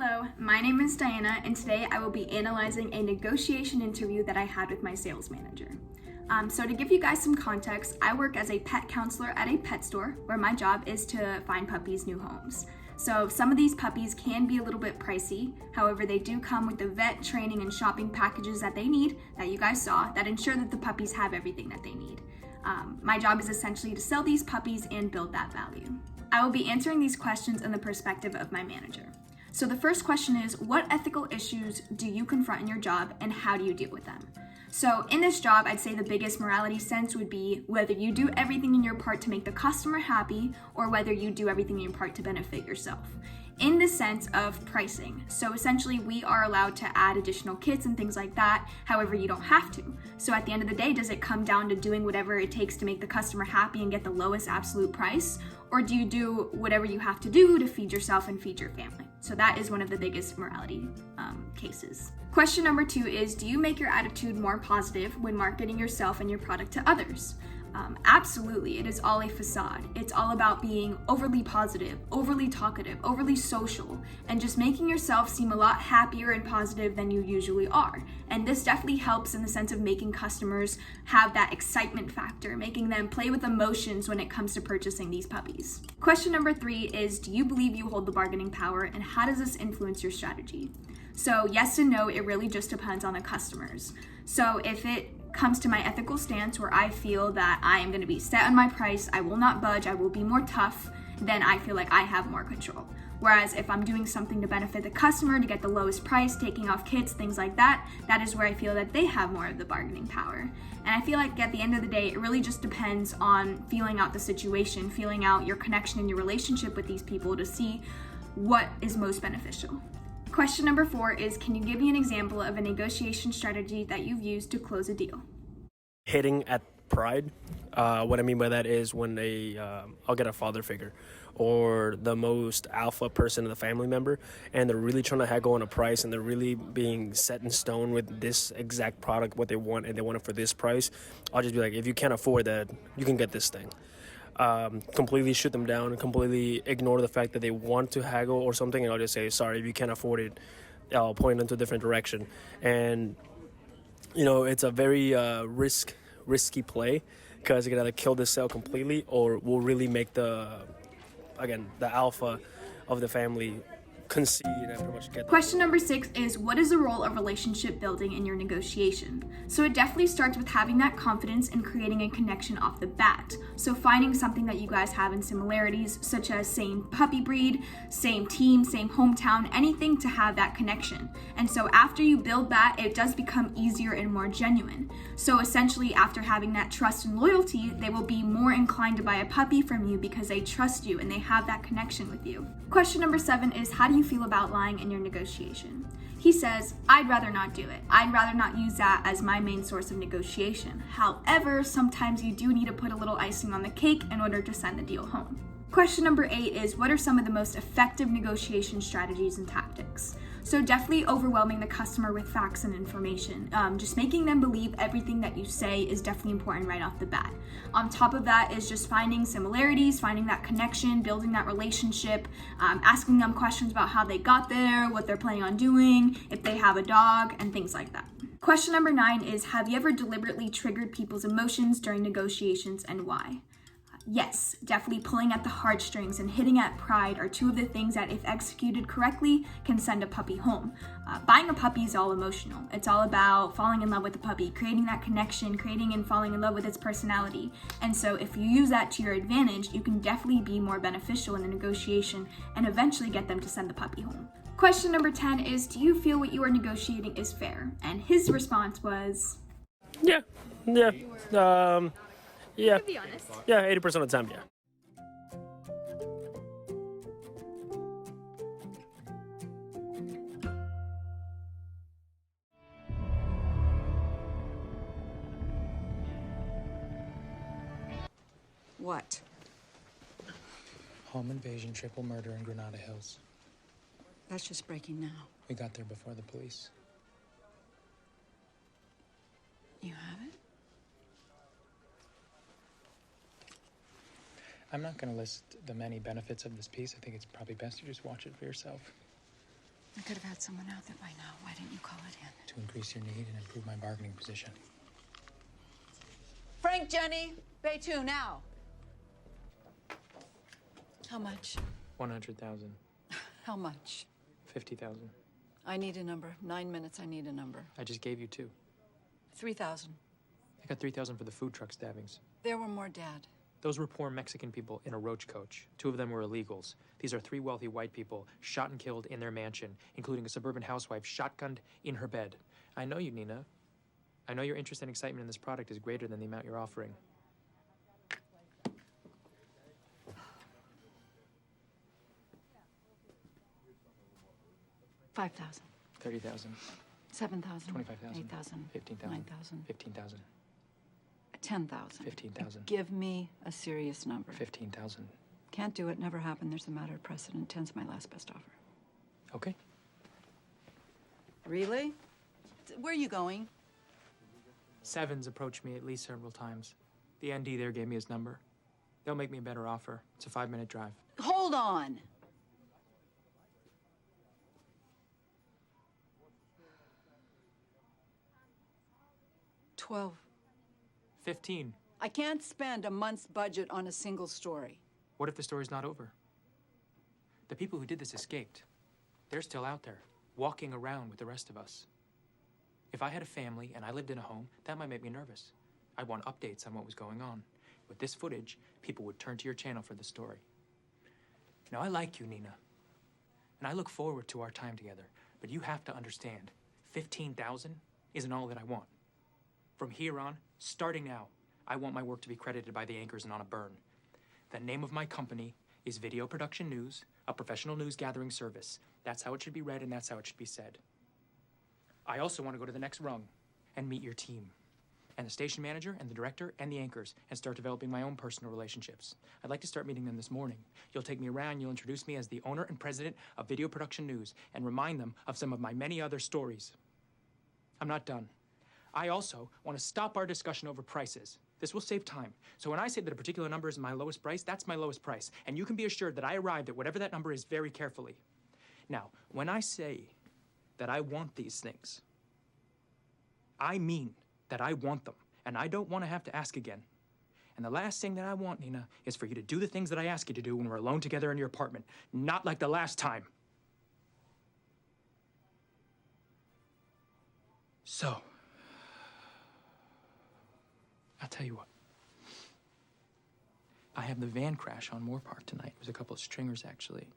Hello, my name is Diana, and today I will be analyzing a negotiation interview that I had with my sales manager. So to give you guys some context, I work as a pet counselor at a pet store where my job is to find puppies new homes. So some of these puppies can be a little bit pricey. However, they do come with the vet training and shopping packages that they need, that you guys saw, that ensure that the puppies have everything that they need. My job is essentially to sell these puppies and build that value. I will be answering these questions in the perspective of my manager. So the first question is, what ethical issues do you confront in your job and how do you deal with them? So in this job, I'd say the biggest morality sense would be whether you do everything in your part to make the customer happy or whether you do everything in your part to benefit yourself. In the sense of pricing. So essentially we are allowed to add additional kits and things like that. However, you don't have to. So at the end of the day, does it come down to doing whatever it takes to make the customer happy and get the lowest absolute price? Or do you do whatever you have to do to feed yourself and feed your family? So that is one of the biggest morality cases. Question number 2 is, do you make your attitude more positive when marketing yourself and your product to others? Absolutely, it is all a facade. It's all about being overly positive, overly talkative, overly social, and just making yourself seem a lot happier and positive than you usually are. And this definitely helps in the sense of making customers have that excitement factor, making them play with emotions when it comes to purchasing these puppies. Question number 3 is, do you believe you hold the bargaining power, and how does this influence your strategy? So yes and no, it really just depends on the customers. So if it comes to my ethical stance where I feel that I am going to be set on my price, I will not budge, I will be more tough, then I feel like I have more control. Whereas if I'm doing something to benefit the customer, to get the lowest price, taking off kits, things like that, that is where I feel that they have more of the bargaining power. And I feel like at the end of the day, it really just depends on feeling out the situation, feeling out your connection and your relationship with these people to see what is most beneficial. Question number 4 is, can you give me an example of a negotiation strategy that you've used to close a deal? Hitting at pride. What I mean by that is when I'll get a father figure or the most alpha person in the family member, and they're really trying to haggle on a price, and they're really being set in stone with this exact product, what they want, and they want it for this price. I'll just be like, if you can't afford that, you can get this thing. Completely shoot them down and completely ignore the fact that they want to haggle or something, and I'll just say, sorry, if you can't afford it, I'll point into a different direction. And it's a very risky play, because you can either kill this sale completely or will really make the alpha of the family concede and pretty much get. Question number 6 is, what is the role of relationship building in your negotiation? So it definitely starts with having that confidence and creating a connection off the bat. So finding something that you guys have in similarities, such as same puppy breed, same team, same hometown, anything to have that connection. And so after you build that, it does become easier and more genuine. So essentially, after having that trust and loyalty, they will be more inclined to buy a puppy from you because they trust you and they have that connection with you. Question number 7 is, how do you feel about lying in your negotiation? He says, I'd rather not do it. I'd rather not use that as my main source of negotiation. However, sometimes you do need to put a little icing on the cake in order to send the deal home. Question number 8 is, what are some of the most effective negotiation strategies and tactics? So definitely overwhelming the customer with facts and information. Just making them believe everything that you say is definitely important right off the bat. On top of that is just finding similarities, finding that connection, building that relationship, asking them questions about how they got there, what they're planning on doing, if they have a dog, and things like that. Question number 9 is, have you ever deliberately triggered people's emotions during negotiations, and why? Yes, definitely pulling at the heartstrings and hitting at pride are 2 of the things that, if executed correctly, can send a puppy home. Buying a puppy is all emotional. It's all about falling in love with the puppy, creating that connection, creating and falling in love with its personality. And so if you use that to your advantage, you can definitely be more beneficial in the negotiation and eventually get them to send the puppy home. Question number 10 is, do you feel what you are negotiating is fair? And his response was, Yeah. Yeah. to be honest. Yeah, 80% of the time, yeah. What? Home invasion, triple murder in Granada Hills. That's just breaking now. We got there before the police. You have it? I'm not going to list the many benefits of this piece. I think it's probably best you just watch it for yourself. I could have had someone out there by now. Why didn't you call it in? To increase your need and improve my bargaining position. Frank, Jenny, Bay 2 now. How much? 100,000. How much? 50,000. I need a number. 9 minutes, I need a number. I just gave you 2. 3,000. I got 3,000 for the food truck stabbings. There were more, Dad. Those were poor Mexican people in a roach coach. 2 of them were illegals. These are 3 wealthy white people shot and killed in their mansion, including a suburban housewife shotgunned in her bed. I know you, Nina. I know your interest and excitement in this product is greater than the amount you're offering. $5,000. 30,000. 7,000. 25,000. 8,000. 15,000. 9,000. 15,000. 10,000. 15,000. Give me a serious number. 15,000. Can't do it. Never happened. There's a matter of precedent. 10's my last best offer. Okay. Really? Where are you going? Sevens approached me at least several times. The ND there gave me his number. They'll make me a better offer. It's a 5-minute drive. Hold on. $12. 15. I can't spend a month's budget on a single story. What if the story's not over? The people who did this escaped. They're still out there, walking around with the rest of us. If I had a family and I lived in a home, that might make me nervous. I'd want updates on what was going on. With this footage, people would turn to your channel for the story. Now, I like you, Nina. And I look forward to our time together. But you have to understand, 15,000 isn't all that I want. From here on, starting now, I want my work to be credited by the anchors and on a burn. The name of my company is Video Production News, a professional news gathering service. That's how it should be read and that's how it should be said. I also want to go to the next rung and meet your team, and the station manager and the director and the anchors, and start developing my own personal relationships. I'd like to start meeting them this morning. You'll take me around, you'll introduce me as the owner and president of Video Production News, and remind them of some of my many other stories. I'm not done. I also want to stop our discussion over prices. This will save time. So when I say that a particular number is my lowest price, that's my lowest price. And you can be assured that I arrived at whatever that number is very carefully. Now, when I say that I want these things, I mean that I want them. And I don't want to have to ask again. And the last thing that I want, Nina, is for you to do the things that I ask you to do when we're alone together in your apartment. Not like the last time. So, I'll tell you what. I have the van crash on Moore Park tonight. There's a couple of stringers, actually.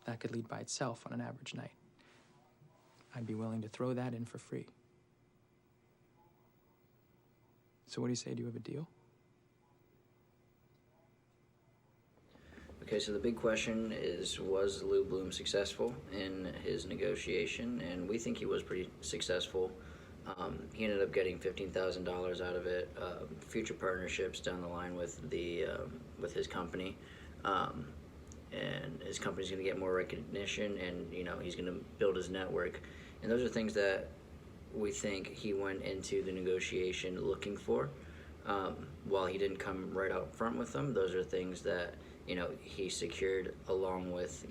That could lead by itself on an average night. I'd be willing to throw that in for free. So what do you say? Do you have a deal? Okay, so the big question is, was Lou Bloom successful in his negotiation? And we think he was pretty successful. He ended up getting $15,000 out of it, future partnerships down the line with his company, and his company's going to get more recognition, and he's going to build his network, and those are things that we think he went into the negotiation looking for. While he didn't come right out front with them, those are things that he secured along with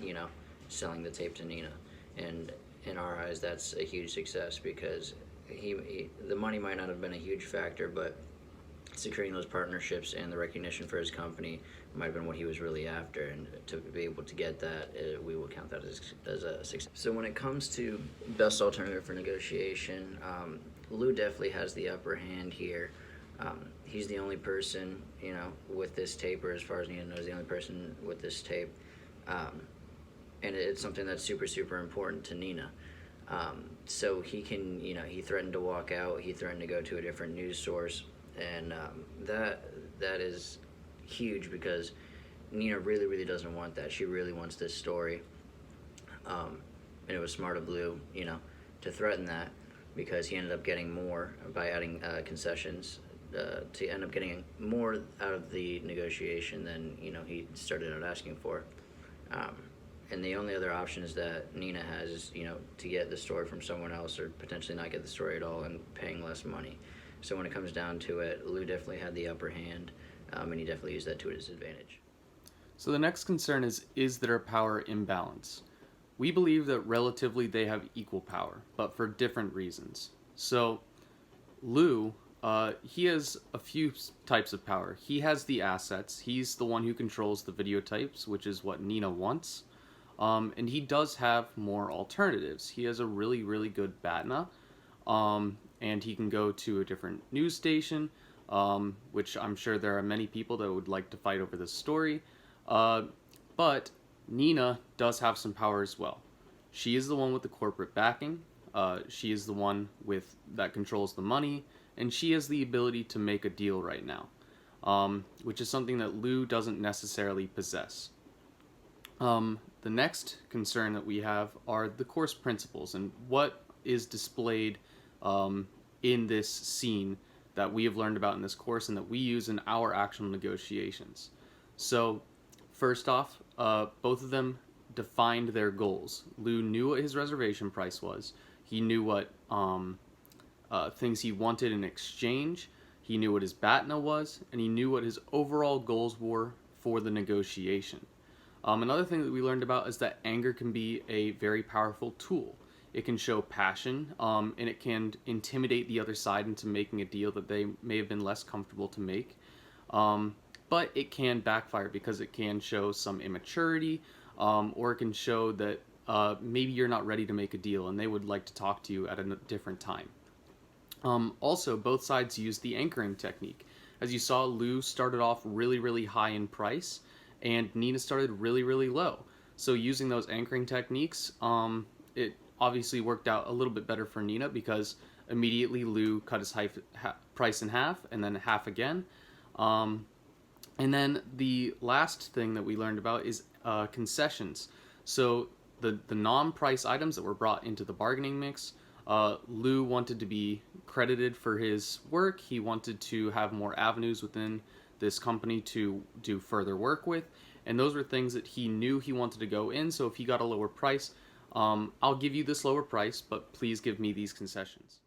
selling the tape to Nina, and in our eyes that's a huge success because the money might not have been a huge factor, but securing those partnerships and the recognition for his company might have been what he was really after, and to be able to get that, we will count that as a success. So when it comes to best alternative for negotiation, Lou definitely has the upper hand here. He's the only person, with this tape, or as far as Nina knows, the only person with this tape, and it's something that's super, super important to Nina. So he can, he threatened to walk out, he threatened to go to a different news source, and that is huge because Nina really, really doesn't want that. She really wants this story, and it was smart of Lou, to threaten that, because he ended up getting more by adding concessions, to end up getting more out of the negotiation than he started out asking for. And the only other option is that Nina has is, to get the story from someone else, or potentially not get the story at all and paying less money. So when it comes down to it, Lou definitely had the upper hand, and he definitely used that to his advantage. So the next concern is there a power imbalance? we believe that relatively they have equal power, but for different reasons. So, Lou, he has a few types of power. He has the assets. He's the one who controls the video types, which is what Nina wants. And he does have more alternatives. He has a really, really good BATNA, and he can go to a different news station, which I'm sure there are many people that would like to fight over this story. But Nina does have some power as well. She is the one with the corporate backing. She is the one that controls the money, and she has the ability to make a deal right now, which is something that Lou doesn't necessarily possess. The next concern that we have are the course principles and what is displayed in this scene that we have learned about in this course and that we use in our actual negotiations. So, first off, both of them defined their goals. Lou knew what his reservation price was. He knew what things he wanted in exchange. He knew what his BATNA was, and he knew what his overall goals were for the negotiation. Another thing that we learned about is that anger can be a very powerful tool. It can show passion, and it can intimidate the other side into making a deal that they may have been less comfortable to make. But it can backfire because it can show some immaturity, or it can show that maybe you're not ready to make a deal and they would like to talk to you at a different time. Also, both sides use the anchoring technique. As you saw, Lou started off really, really high in price, and Nina started really, really low. So using those anchoring techniques, it obviously worked out a little bit better for Nina because immediately Lou cut his price in half and then half again. And then the last thing that we learned about is concessions. So the non-price items that were brought into the bargaining mix, Lou wanted to be credited for his work. He wanted to have more avenues within this company to do further work with, and those were things that he knew he wanted to go in. So if he got a lower price, I'll give you this lower price, but please give me these concessions.